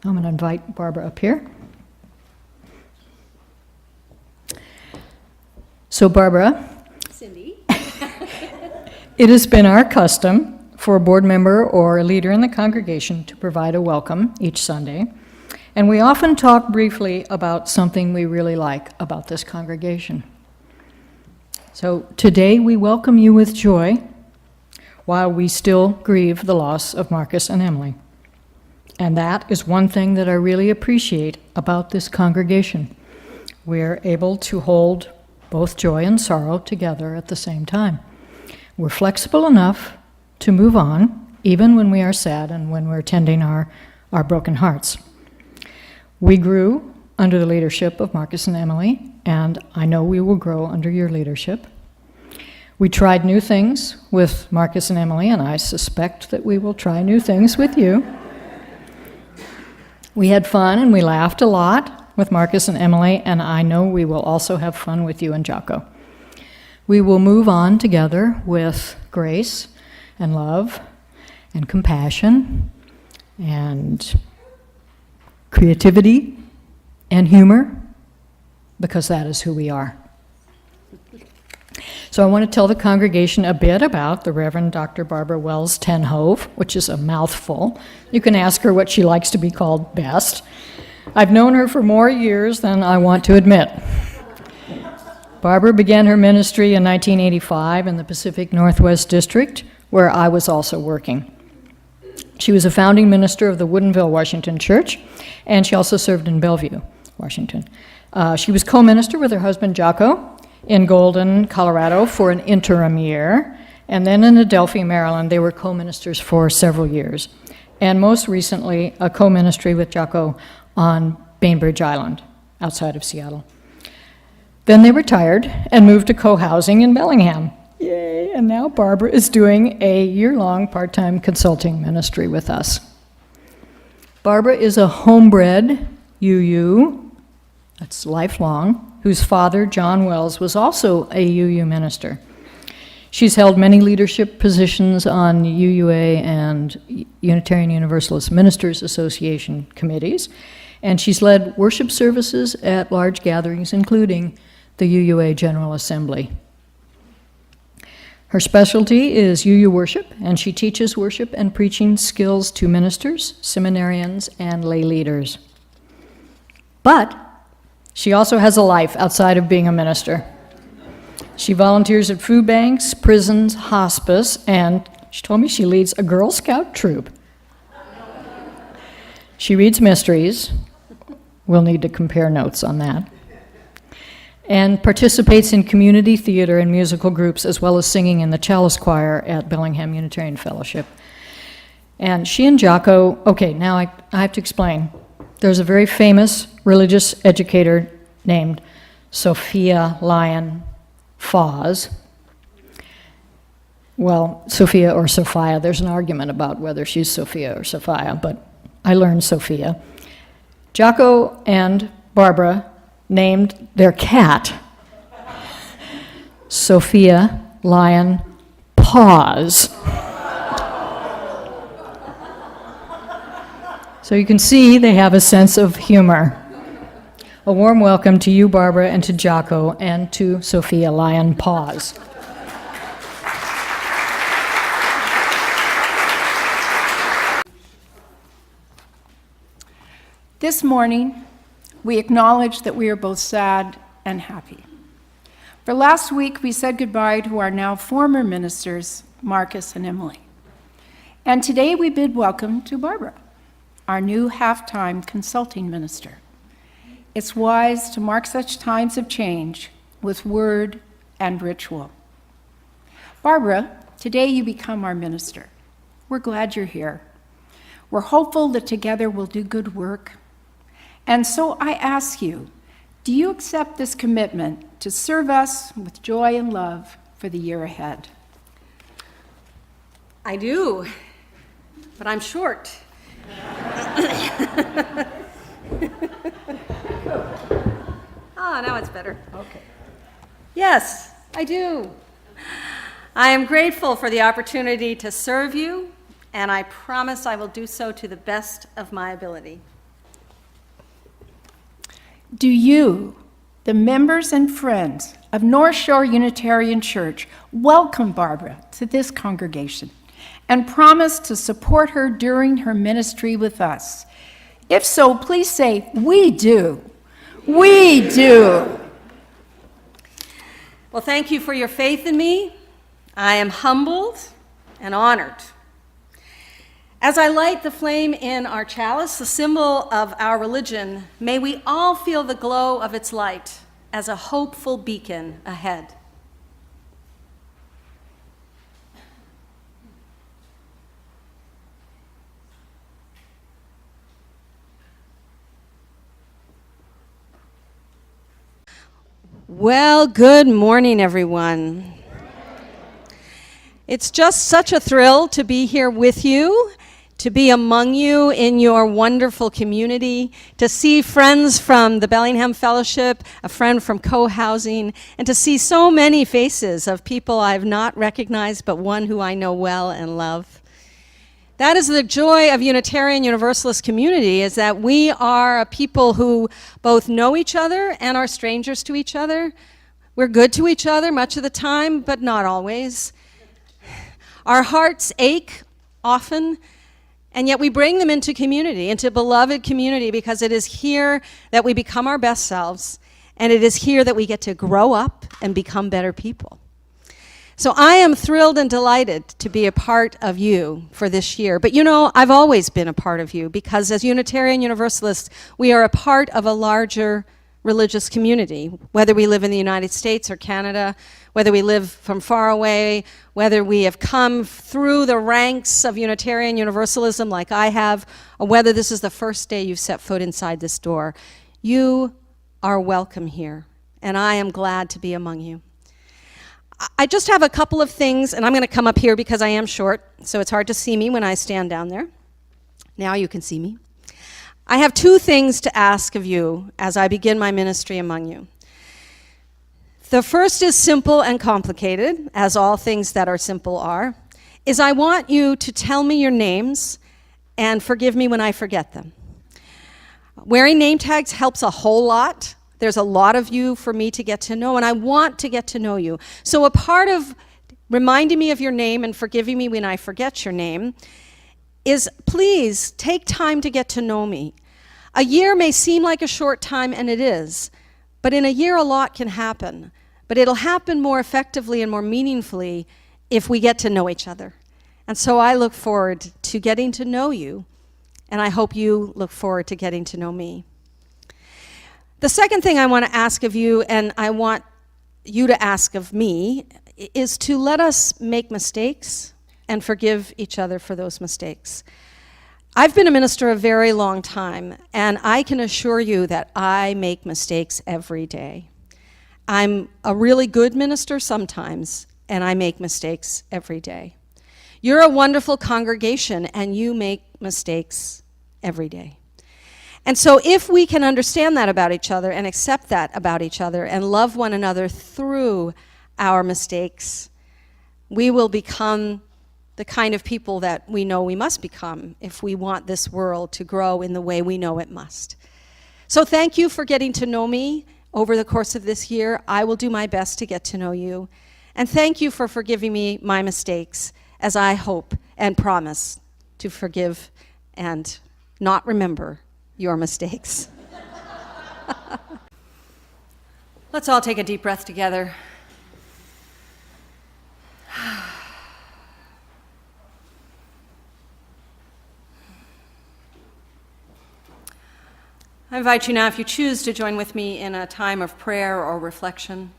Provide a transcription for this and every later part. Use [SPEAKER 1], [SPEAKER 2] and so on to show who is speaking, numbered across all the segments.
[SPEAKER 1] I'm going to invite Barbara up here. So Barbara,
[SPEAKER 2] Cindy.
[SPEAKER 1] it has been our custom for a board member or a leader in the congregation to provide a welcome each Sunday. And we often talk briefly about something we really like about this congregation. So today we welcome you with joy while we still grieve the loss of Marcus and Emily. And that is one thing that I really appreciate about this congregation. We're able to hold both joy and sorrow together at the same time. We're flexible enough to move on, even when we are sad and when we're tending our broken hearts. We grew under the leadership of Marcus and Emily, and I know we will grow under your leadership. We tried new things with Marcus and Emily, and I suspect that we will try new things with you. We had fun and we laughed a lot with Marcus and Emily, and I know we will also have fun with you and Jocko. We will move on together with grace and love and compassion and creativity and humor, because that is who we are. So I want to tell the congregation a bit about the Reverend Dr. Barbara Wells ten Hove, which is a mouthful. You can ask her what she likes to be called best. I've known her for more years than I want to admit. Barbara began her ministry in 1985 in the Pacific Northwest District, where I was also working. She was a founding minister of the Woodinville, Washington Church, and she also served in Bellevue, Washington. She was co-minister with her husband Jocko in Golden, Colorado for an interim year, and then in Adelphi, Maryland, they were co-ministers for several years, and most recently a co-ministry with Jocko on Bainbridge Island, outside of Seattle. Then they retired and moved to co-housing in Bellingham. Yay! And now Barbara is doing a year-long part-time consulting ministry with us. Barbara is a homebred UU, that's lifelong, whose father, John Wells, was also a UU minister. She's held many leadership positions on UUA and Unitarian Universalist Ministers Association committees, and she's led worship services at large gatherings, including the UUA General Assembly. Her specialty is UU worship, and she teaches worship and preaching skills to ministers, seminarians, and lay leaders. But she also has a life outside of being a minister. She volunteers at food banks, prisons, hospice, and she told me she leads a Girl Scout troop. She reads mysteries. We'll need to compare notes on that. And participates in community theater and musical groups, as well as singing in the Chalice Choir at Bellingham Unitarian Fellowship. And she and Jocko, okay, now I have to explain. There's a very famous religious educator named Sophia Lyon Foz. Well, Sophia or Sophia, there's an argument about whether she's Sophia or Sophia, but I learned Sophia. Jocko and Barbara named their cat Sophia Lyon Paws. So you can see they have a sense of humor. A warm welcome to you, Barbara, and to Jocko, and to Sophia Lyon Paws.
[SPEAKER 3] This morning, we acknowledge that we are both sad and happy. For last week, we said goodbye to our now former ministers, Marcus and Emily. And today we bid welcome to Barbara, our new half-time consulting minister. It's wise to mark such times of change with word and ritual. Barbara, today you become our minister. We're glad you're here. We're hopeful that together we'll do good work. And so I ask you, do you accept this commitment to serve us with joy and love for the year ahead?
[SPEAKER 2] I do, but I'm short. Now it's better.
[SPEAKER 3] Okay.
[SPEAKER 2] Yes, I do. I am grateful for the opportunity to serve you, and I promise I will do so to the best of my ability.
[SPEAKER 3] Do you, the members and friends of North Shore Unitarian Church, welcome Barbara to this congregation and promise to support her during her ministry with us? If so, please say, "We do." We do.
[SPEAKER 2] Well, thank you for your faith in me. I am humbled and honored. As I light the flame in our chalice, the symbol of our religion, may we all feel the glow of its light as a hopeful beacon ahead. Well, good morning, everyone. It's just such a thrill to be here with you, to be among you in your wonderful community, to see friends from the Bellingham Fellowship, a friend from co-housing, and to see so many faces of people I've not recognized, but one who I know well and love. That is the joy of Unitarian Universalist community, is that we are a people who both know each other and are strangers to each other. We're good to each other much of the time, but not always. Our hearts ache often, and yet we bring them into community, into beloved community, because it is here that we become our best selves, and it is here that we get to grow up and become better people. So I am thrilled and delighted to be a part of you for this year. But you know, I've always been a part of you, because as Unitarian Universalists, we are a part of a larger religious community, whether we live in the United States or Canada, whether we live from far away, whether we have come through the ranks of Unitarian Universalism like I have, or whether this is the first day you've set foot inside this door. You are welcome here, and I am glad to be among you. I just have a couple of things, and I'm going to come up here because I am short, so it's hard to see me when I stand down there. Now you can see me. I have two things to ask of you as I begin my ministry among you. The first is simple and complicated, as all things that are simple are, is I want you to tell me your names and forgive me when I forget them. Wearing name tags helps a whole lot. There's a lot of you for me to get to know, and I want to get to know you. So a part of reminding me of your name and forgiving me when I forget your name is, please take time to get to know me. A year may seem like a short time, and it is, but in a year a lot can happen. But it'll happen more effectively and more meaningfully if we get to know each other. And so I look forward to getting to know you, and I hope you look forward to getting to know me. The second thing I want to ask of you, and I want you to ask of me, is to let us make mistakes and forgive each other for those mistakes. I've been a minister a very long time, and I can assure you that I make mistakes every day. I'm a really good minister sometimes, and I make mistakes every day. You're a wonderful congregation, and you make mistakes every day. And so if we can understand that about each other and accept that about each other and love one another through our mistakes, we will become the kind of people that we know we must become if we want this world to grow in the way we know it must. So thank you for getting to know me over the course of this year. I will do my best to get to know you. And thank you for forgiving me my mistakes, as I hope and promise to forgive and not remember your mistakes. Let's all take a deep breath together. I invite you now, if you choose, to join with me in a time of prayer or reflection.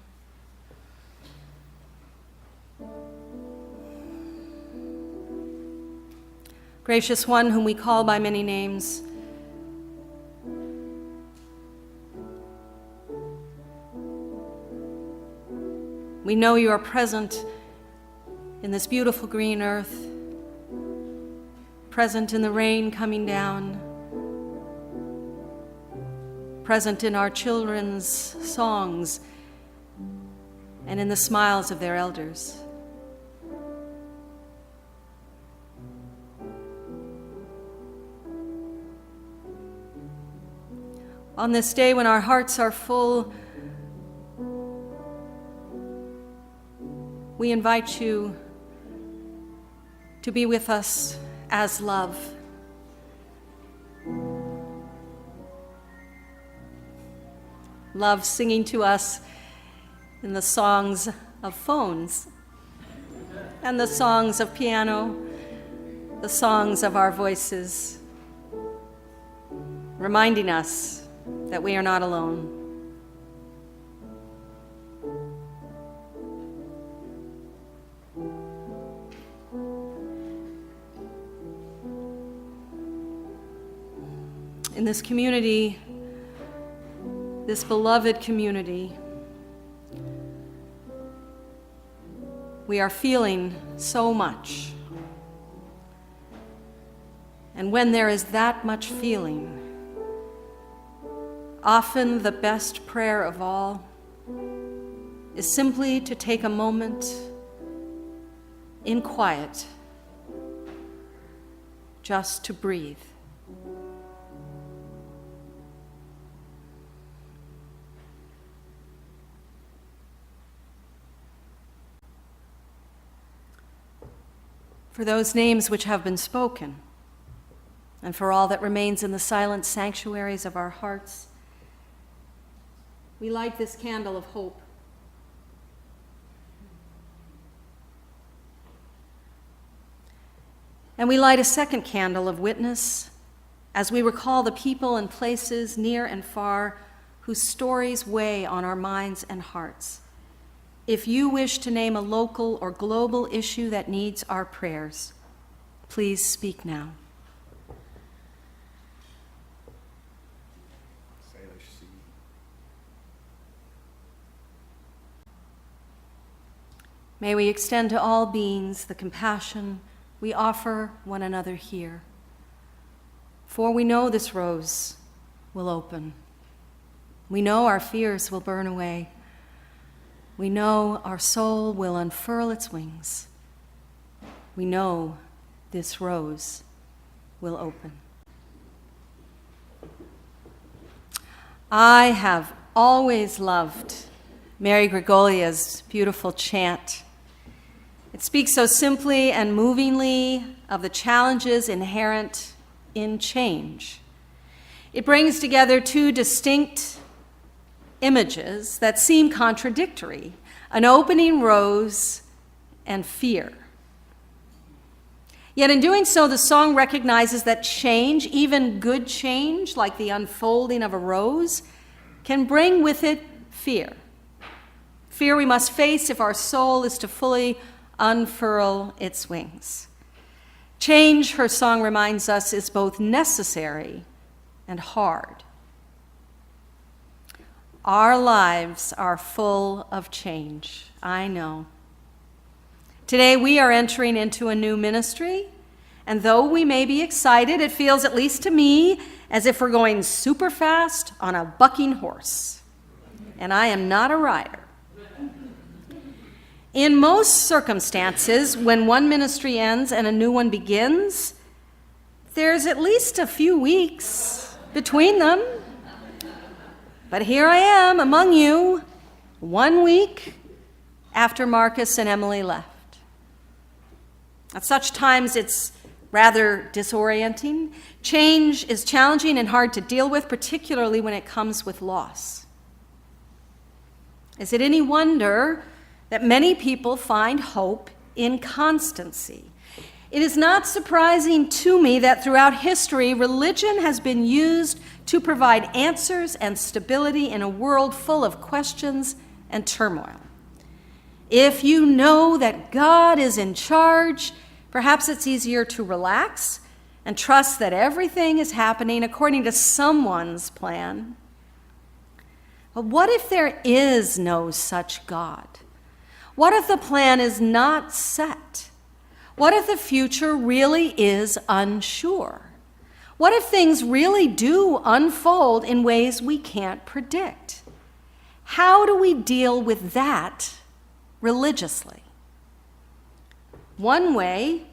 [SPEAKER 2] Gracious One, whom we call by many names, we know you are present in this beautiful green earth, present in the rain coming down, present in our children's songs and in the smiles of their elders. On this day when our hearts are full, we invite you to be with us as love. Love singing to us in the songs of phones and the songs of piano, the songs of our voices, reminding us that we are not alone. In this community, this beloved community, we are feeling so much. And when there is that much feeling, often the best prayer of all is simply to take a moment in quiet, just to breathe. For those names which have been spoken, and for all that remains in the silent sanctuaries of our hearts, we light this candle of hope. And we light a second candle of witness as we recall the people and places near and far whose stories weigh on our minds and hearts. If you wish to name a local or global issue that needs our prayers, please speak now. May we extend to all beings the compassion we offer one another here. For we know this rose will open. We know our fears will burn away. We know our soul will unfurl its wings. We know this rose will open. I have always loved Mary Gregolia's beautiful chant. It speaks so simply and movingly of the challenges inherent in change. It brings together two distinct images that seem contradictory: an opening rose and fear. Yet in doing so, the song recognizes that change, even good change, like the unfolding of a rose, can bring with it fear. Fear we must face if our soul is to fully unfurl its wings. Change, her song reminds us, is both necessary and hard. Our lives are full of change, I know. Today we are entering into a new ministry, and though we may be excited, it feels, at least to me, as if we're going super fast on a bucking horse. And I am not a rider. In most circumstances, when one ministry ends and a new one begins, there's at least a few weeks between them. But here I am among you, 1 week after Marcus and Emily left. At such times, it's rather disorienting. Change is challenging and hard to deal with, particularly when it comes with loss. Is it any wonder that many people find hope in constancy? It is not surprising to me that throughout history, religion has been used to provide answers and stability in a world full of questions and turmoil. If you know that God is in charge, perhaps it's easier to relax and trust that everything is happening according to someone's plan. But what if there is no such God? What if the plan is not set? What if the future really is unsure? What if things really do unfold in ways we can't predict? How do we deal with that religiously? One way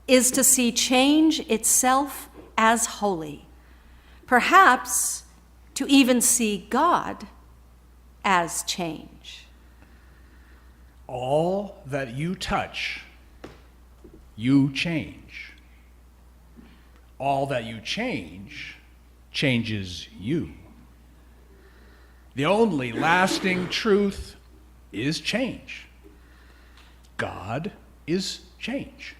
[SPEAKER 2] is to see change itself as holy. Perhaps to even see God as change.
[SPEAKER 4] All that you touch, you change. All that you change changes you. The only lasting truth is change. God is change.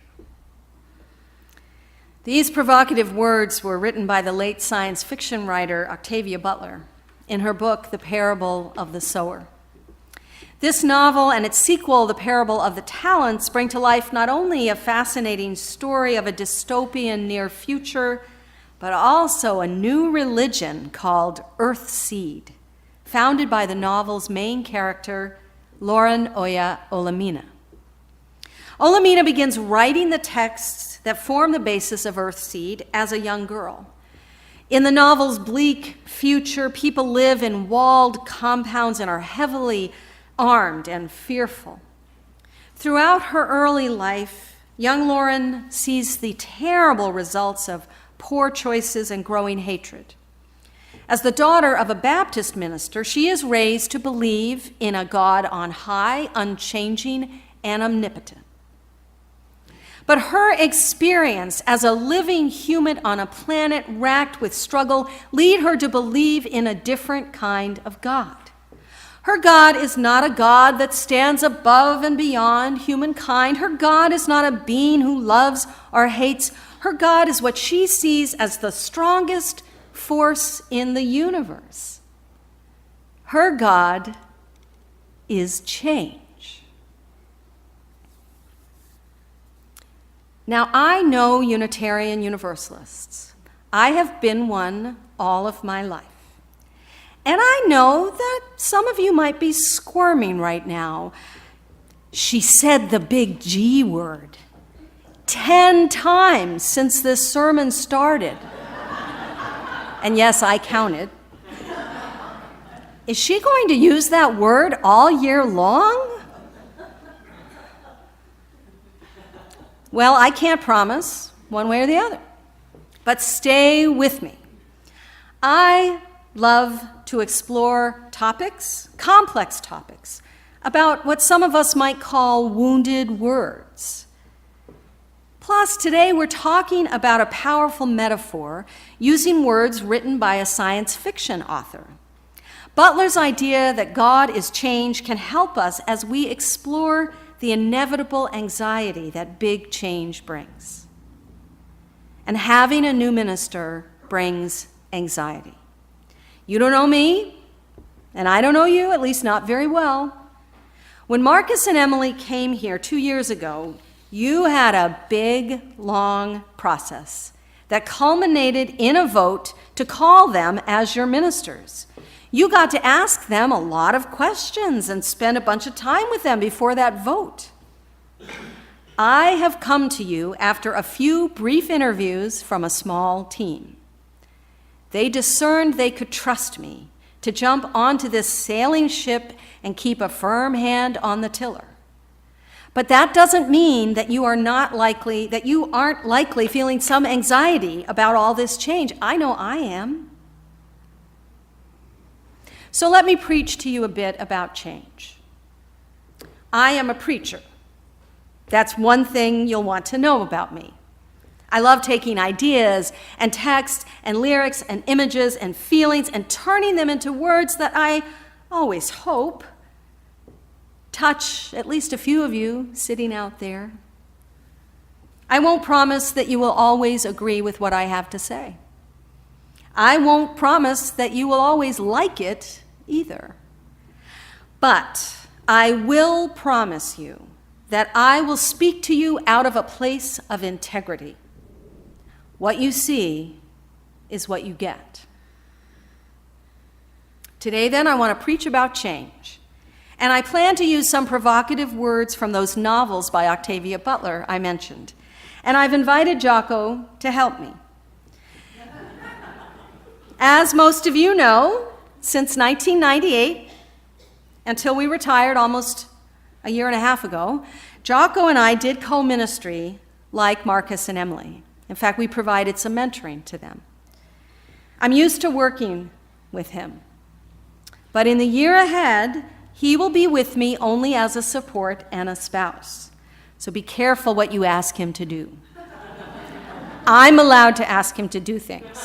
[SPEAKER 2] These provocative words were written by the late science fiction writer Octavia Butler in her book, The Parable of the Sower. This novel and its sequel, The Parable of the Talents, bring to life not only a fascinating story of a dystopian near future, but also a new religion called Earthseed, founded by the novel's main character, Lauren Oya Olamina. Olamina begins writing the texts that form the basis of Earthseed as a young girl. In the novel's bleak future, people live in walled compounds and are heavily armed and fearful. Throughout her early life, young Lauren sees the terrible results of poor choices and growing hatred. As the daughter of a Baptist minister, she is raised to believe in a God on high, unchanging, and omnipotent. But her experience as a living human on a planet racked with struggle lead her to believe in a different kind of God. Her God is not a God that stands above and beyond humankind. Her God is not a being who loves or hates. Her God is what she sees as the strongest force in the universe. Her God is change. Now, I know Unitarian Universalists. I have been one all of my life. And I know that some of you might be squirming right now. She said the big G word 10 times since this sermon started. And yes, I counted. Is she going to use that word all year long? Well, I can't promise one way or the other, but stay with me. I love to explore topics, complex topics, about what some of us might call wounded words. Plus, today we're talking about a powerful metaphor using words written by a science fiction author. Butler's idea that God is change can help us as we explore the inevitable anxiety that big change brings. And having a new minister brings anxiety. You don't know me, and I don't know you, at least not very well. When Marcus and Emily came here 2 years ago, you had a big, long process that culminated in a vote to call them as your ministers. You got to ask them a lot of questions and spend a bunch of time with them before that vote. I have come to you after a few brief interviews from a small team. They discerned they could trust me to jump onto this sailing ship and keep a firm hand on the tiller. But that doesn't mean that you aren't likely feeling some anxiety about all this change. I know I am. So let me preach to you a bit about change. I am a preacher. That's one thing you'll want to know about me. I love taking ideas and texts and lyrics and images and feelings and turning them into words that I always hope touch at least a few of you sitting out there. I won't promise that you will always agree with what I have to say. I won't promise that you will always like it either. But I will promise you that I will speak to you out of a place of integrity. What you see is what you get. Today, then, I want to preach about change. And I plan to use some provocative words from those novels by Octavia Butler I mentioned. And I've invited Jocko to help me. As most of you know, since 1998, until we retired almost a year and a half ago, Jocko and I did co-ministry like Marcus and Emily. In fact, we provided some mentoring to them. I'm used to working with him. But in the year ahead, he will be with me only as a support and a spouse. So be careful what you ask him to do. I'm allowed to ask him to do things.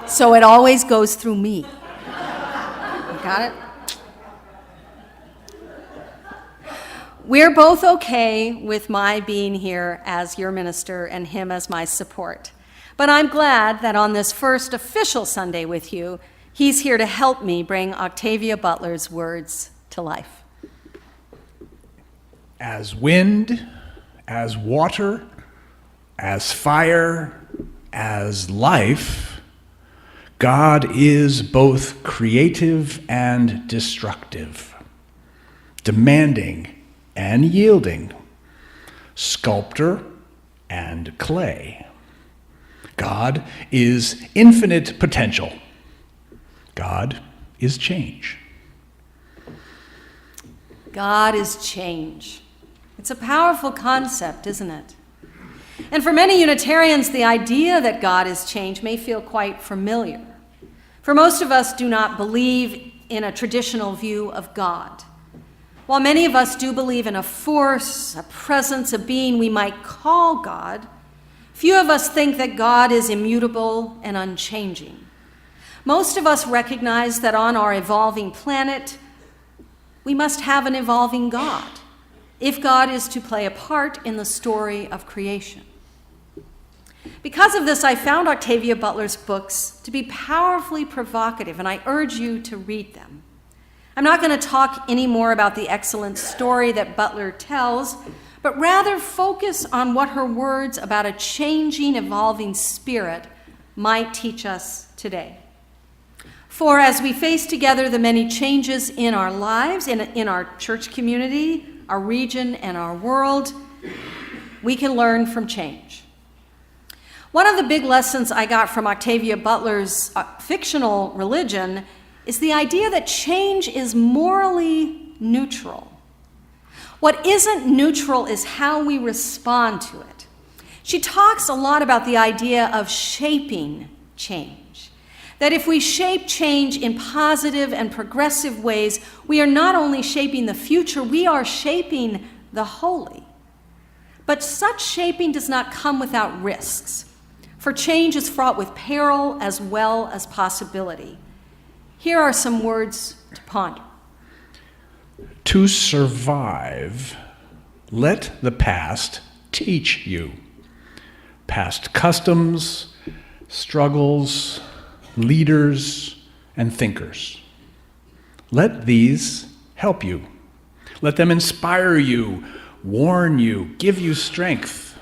[SPEAKER 2] So it always goes through me. You got it? We're both okay with my being here as your minister and him as my support. But I'm glad that on this first official Sunday with you, he's here to help me bring Octavia Butler's words to life.
[SPEAKER 4] As wind, as water, as fire, as life, God is both creative and destructive, demanding and yielding, sculptor and clay. God is infinite potential. God is change.
[SPEAKER 2] God is change. It's a powerful concept, isn't it? And for many Unitarians, the idea that God is change may feel quite familiar. For most of us do not believe in a traditional view of God. While many of us do believe in a force, a presence, a being we might call God, few of us think that God is immutable and unchanging. Most of us recognize that on our evolving planet, we must have an evolving God, if God is to play a part in the story of creation. Because of this, I found Octavia Butler's books to be powerfully provocative, and I urge you to read them. I'm not going to talk any more about the excellent story that Butler tells, but rather focus on what her words about a changing, evolving spirit might teach us today. For as we face together the many changes in our lives, in our church community, our region, and our world, we can learn from change. One of the big lessons I got from Octavia Butler's fictional religion is the idea that change is morally neutral. What isn't neutral is how we respond to it. She talks a lot about the idea of shaping change. That if we shape change in positive and progressive ways, we are not only shaping the future, we are shaping the holy. But such shaping does not come without risks, for change is fraught with peril as well as possibility. Here are some words to ponder.
[SPEAKER 4] To survive, let the past teach you. Past customs, struggles, leaders, and thinkers. Let these help you. Let them inspire you, warn you, give you strength.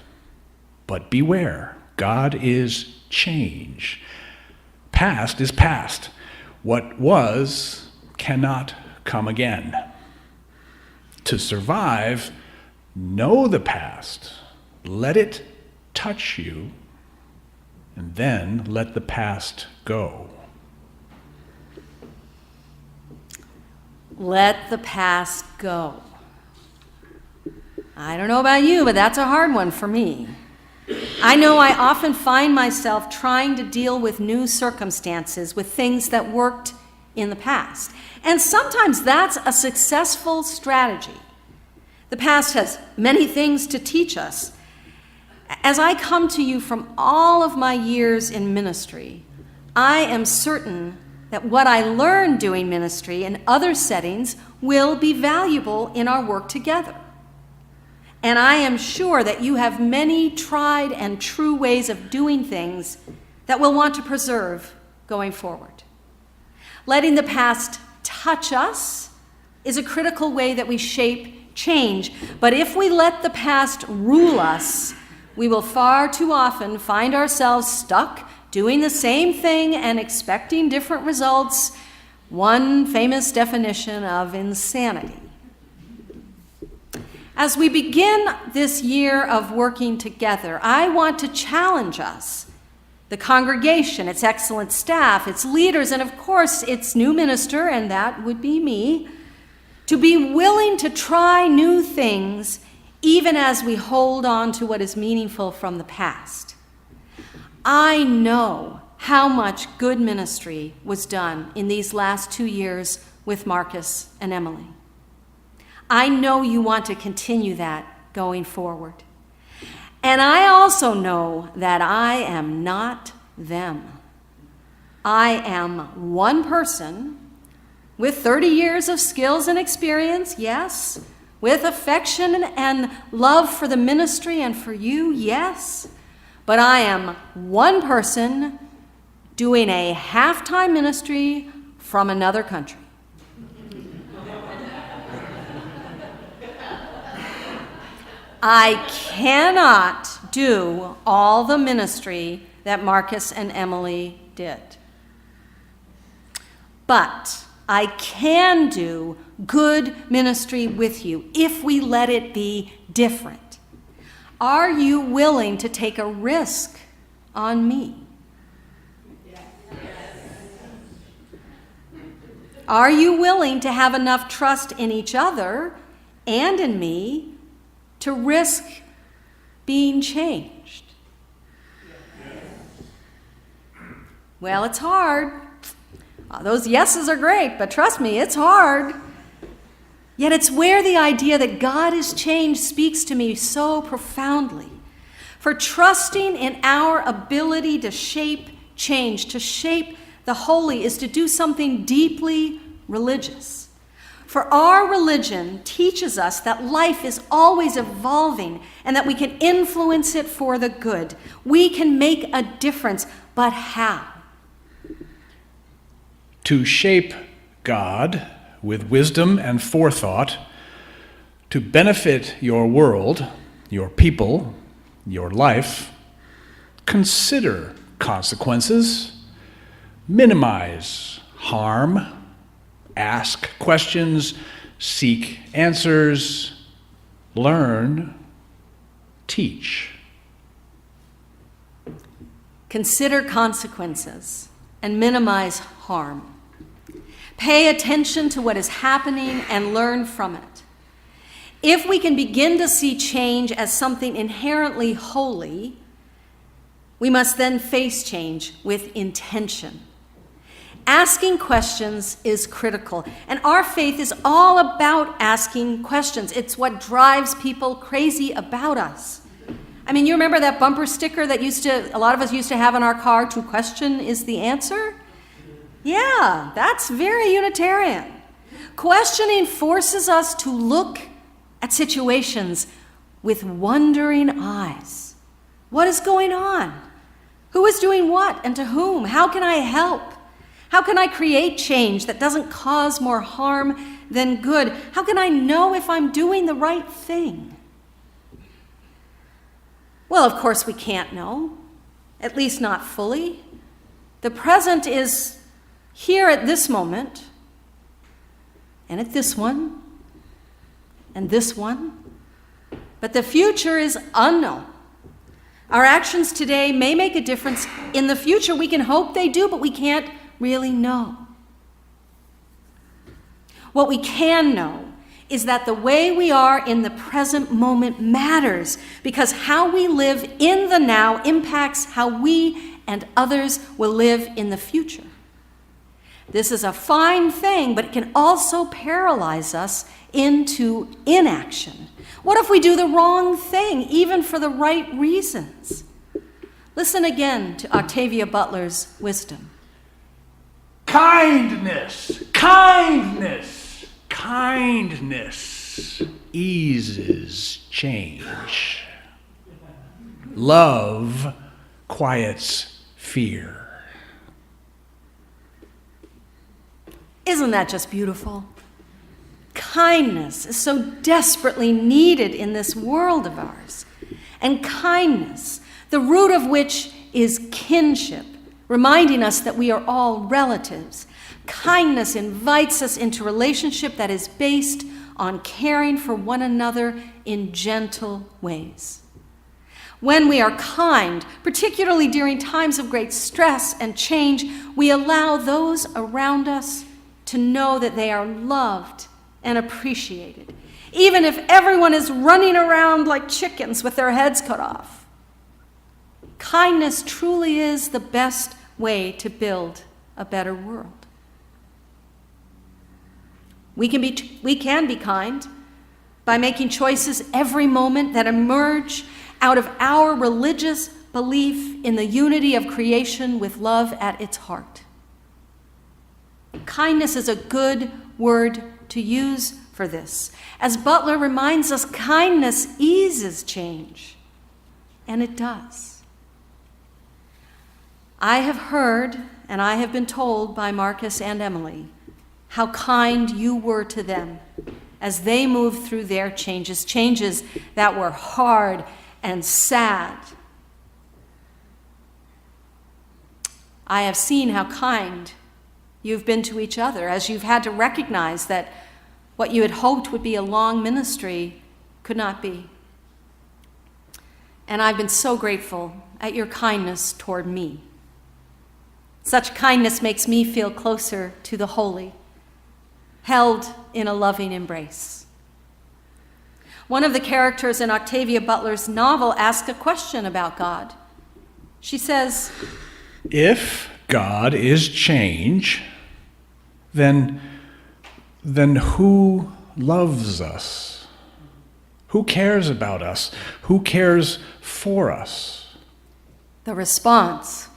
[SPEAKER 4] But beware, God is change. Past is past. What was cannot come again. To survive, know the past. Let it touch you, and then let the past go.
[SPEAKER 2] Let the past go. I don't know about you, but that's a hard one for me. I know I often find myself trying to deal with new circumstances, with things that worked in the past. And sometimes that's a successful strategy. The past has many things to teach us. As I come to you from all of my years in ministry, I am certain that what I learned doing ministry in other settings will be valuable in our work together. And I am sure that you have many tried and true ways of doing things that we'll want to preserve going forward. Letting the past touch us is a critical way that we shape change. But if we let the past rule us, we will far too often find ourselves stuck doing the same thing and expecting different results. One famous definition of insanity. As we begin this year of working together, I want to challenge us, the congregation, its excellent staff, its leaders, and of course its new minister, and that would be me, to be willing to try new things even as we hold on to what is meaningful from the past. I know how much good ministry was done in these last 2 years with Marcus and Emily. I know you want to continue that going forward. And I also know that I am not them. I am one person with 30 years of skills and experience, yes, with affection and love for the ministry and for you, yes, but I am one person doing a half-time ministry from another country. I cannot do all the ministry that Marcus and Emily did. But I can do good ministry with you if we let it be different. Are you willing to take a risk on me? Are you willing to have enough trust in each other and in me to risk being changed? Well, it's hard. Those yeses are great, but trust me, it's hard. Yet it's where the idea that God is changed speaks to me so profoundly. For trusting in our ability to shape change, to shape the holy, is to do something deeply religious. For our religion teaches us that life is always evolving and that we can influence it for the good. We can make a difference, but how?
[SPEAKER 4] To shape God with wisdom and forethought, to benefit your world, your people, your life, consider consequences, minimize harm, ask questions, seek answers, learn, teach.
[SPEAKER 2] Consider consequences and minimize harm. Pay attention to what is happening and learn from it. If we can begin to see change as something inherently holy, we must then face change with intention. Asking questions is critical, and our faith is all about asking questions. It's what drives people crazy about us. I mean, you remember that bumper sticker that a lot of us used to have in our car, "To question is the answer"? Yeah, that's very Unitarian. Questioning forces us to look at situations with wondering eyes. What is going on? Who is doing what and to whom? How can I help? How can I create change that doesn't cause more harm than good? How can I know if I'm doing the right thing? Well, of course we can't know, at least not fully. The present is here at this moment, and at this one, and this one. But the future is unknown. Our actions today may make a difference in the future. We can hope they do, but we can't really know. What we can know is that the way we are in the present moment matters, because how we live in the now impacts how we and others will live in the future. This is a fine thing, but it can also paralyze us into inaction. What if we do the wrong thing, even for the right reasons? Listen again to Octavia Butler's wisdom.
[SPEAKER 4] Kindness, kindness, kindness eases change. Love quiets fear.
[SPEAKER 2] Isn't that just beautiful? Kindness is so desperately needed in this world of ours. And kindness, the root of which is kinship, reminding us that we are all relatives. Kindness invites us into relationship that is based on caring for one another in gentle ways. When we are kind, particularly during times of great stress and change, we allow those around us to know that they are loved and appreciated, even if everyone is running around like chickens with their heads cut off. Kindness truly is the best way to build a better world. We can be kind by making choices every moment that emerge out of our religious belief in the unity of creation with love at its heart. Kindness is a good word to use for this. As Butler reminds us, kindness eases change, and it does. I have heard, and I have been told by Marcus and Emily, how kind you were to them as they moved through their changes that were hard and sad. I have seen how kind you've been to each other as you've had to recognize that what you had hoped would be a long ministry could not be. And I've been so grateful at your kindness toward me. Such kindness makes me feel closer to the holy, held in a loving embrace. One of the characters in Octavia Butler's novel asks a question about God. She says,
[SPEAKER 4] If God is change, then who loves us? Who cares about us? Who cares for us?
[SPEAKER 2] The response,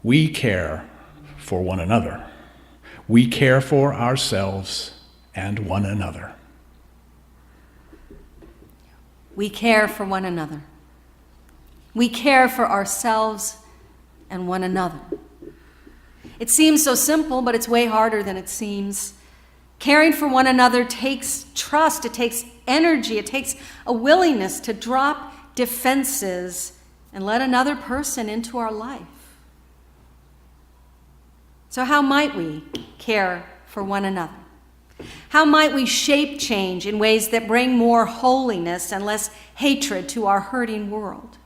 [SPEAKER 4] We care for one another. We care for ourselves and one another.
[SPEAKER 2] we care for one another. We care for ourselves and one another. It seems so simple, but it's way harder than it seems. Caring for one another takes trust, it takes energy, it takes a willingness to drop defenses and let another person into our life. So how might we care for one another? How might we shape change in ways that bring more holiness and less hatred to our hurting world?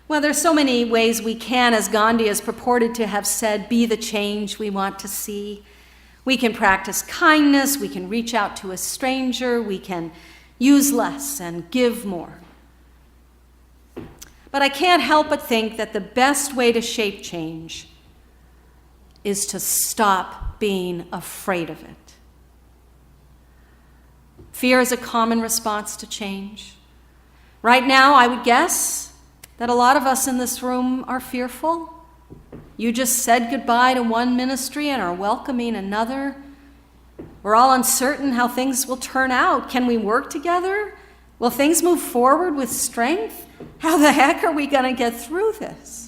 [SPEAKER 2] Well, there's so many ways we can, as Gandhi is purported to have said, be the change we want to see. We can practice kindness, we can reach out to a stranger, we can use less and give more. But I can't help but think that the best way to shape change is to stop being afraid of it. Fear is a common response to change. Right now, I would guess that a lot of us in this room are fearful. You just said goodbye to one ministry and are welcoming another. We're all uncertain how things will turn out. Can we work together? Will things move forward with strength? How the heck are we going to get through this?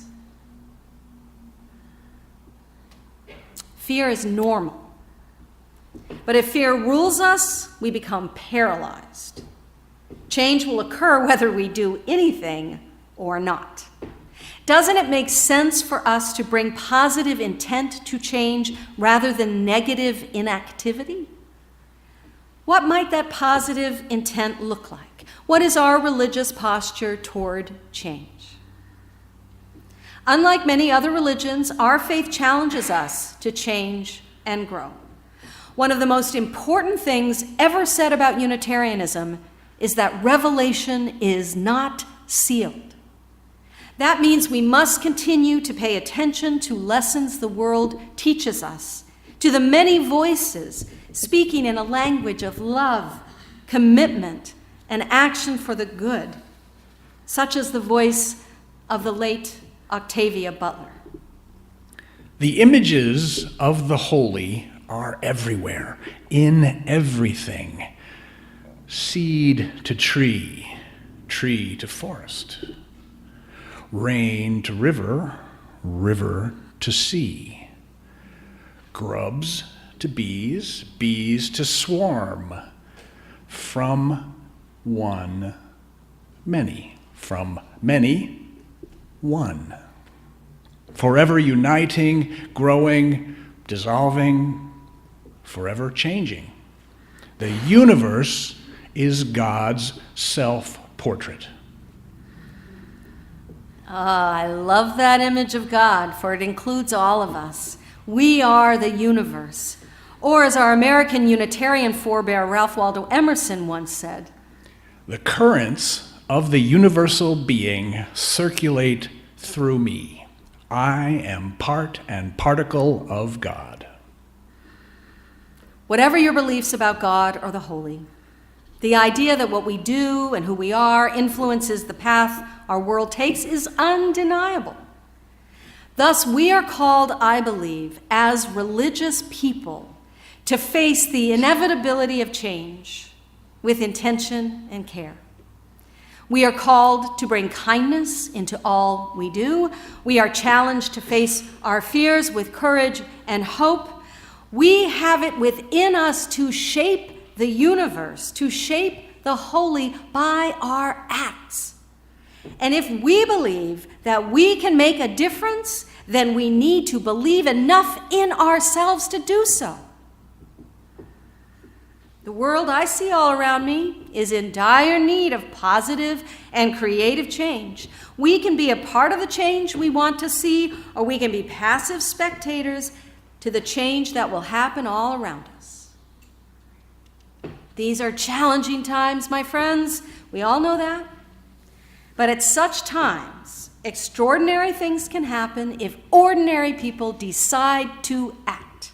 [SPEAKER 2] Fear is normal. But if fear rules us, we become paralyzed. Change will occur whether we do anything or not. Doesn't it make sense for us to bring positive intent to change rather than negative inactivity? What might that positive intent look like? What is our religious posture toward change? Unlike many other religions, our faith challenges us to change and grow. One of the most important things ever said about Unitarianism is that revelation is not sealed. That means we must continue to pay attention to lessons the world teaches us, to the many voices speaking in a language of love, commitment, and action for the good, such as the voice of the late Octavia Butler.
[SPEAKER 4] The images of the holy are everywhere, in everything. Seed to tree, tree to forest. Rain to river, river to sea. Grubs to bees, bees to swarm. From one, many. From many, one. Forever uniting, growing, dissolving, forever changing. The universe is God's self-portrait.
[SPEAKER 2] I love that image of God, for it includes all of us. We are the universe. Or as our American Unitarian forebear Ralph Waldo Emerson once said,
[SPEAKER 4] The currents of the universal being circulate through me. I am part and particle of God.
[SPEAKER 2] Whatever your beliefs about God or the holy, the idea that what we do and who we are influences the path our world takes is undeniable. Thus, we are called, I believe, as religious people, to face the inevitability of change with intention and care. We are called to bring kindness into all we do. We are challenged to face our fears with courage and hope. We have it within us to shape the universe, to shape the holy by our acts. And if we believe that we can make a difference, then we need to believe enough in ourselves to do so. The world I see all around me is in dire need of positive and creative change. We can be a part of the change we want to see, or we can be passive spectators to the change that will happen all around us. These are challenging times, my friends. We all know that. But at such times, extraordinary things can happen if ordinary people decide to act.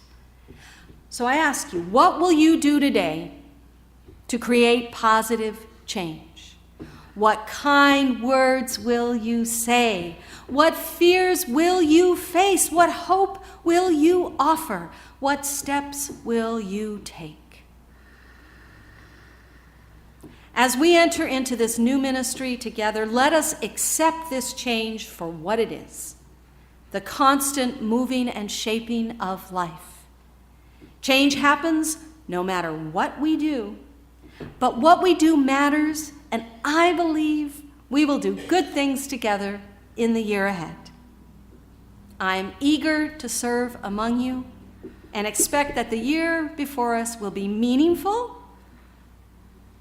[SPEAKER 2] So I ask you, what will you do today to create positive change? What kind words will you say? What fears will you face? What hope will you offer? What steps will you take? As we enter into this new ministry together, let us accept this change for what it is, the constant moving and shaping of life. Change happens no matter what we do, but what we do matters, and I believe we will do good things together in the year ahead. I am eager to serve among you and expect that the year before us will be meaningful,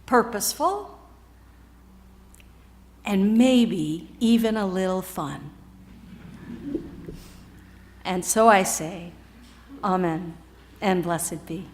[SPEAKER 2] purposeful, and maybe even a little fun. And so I say, Amen, and blessed be.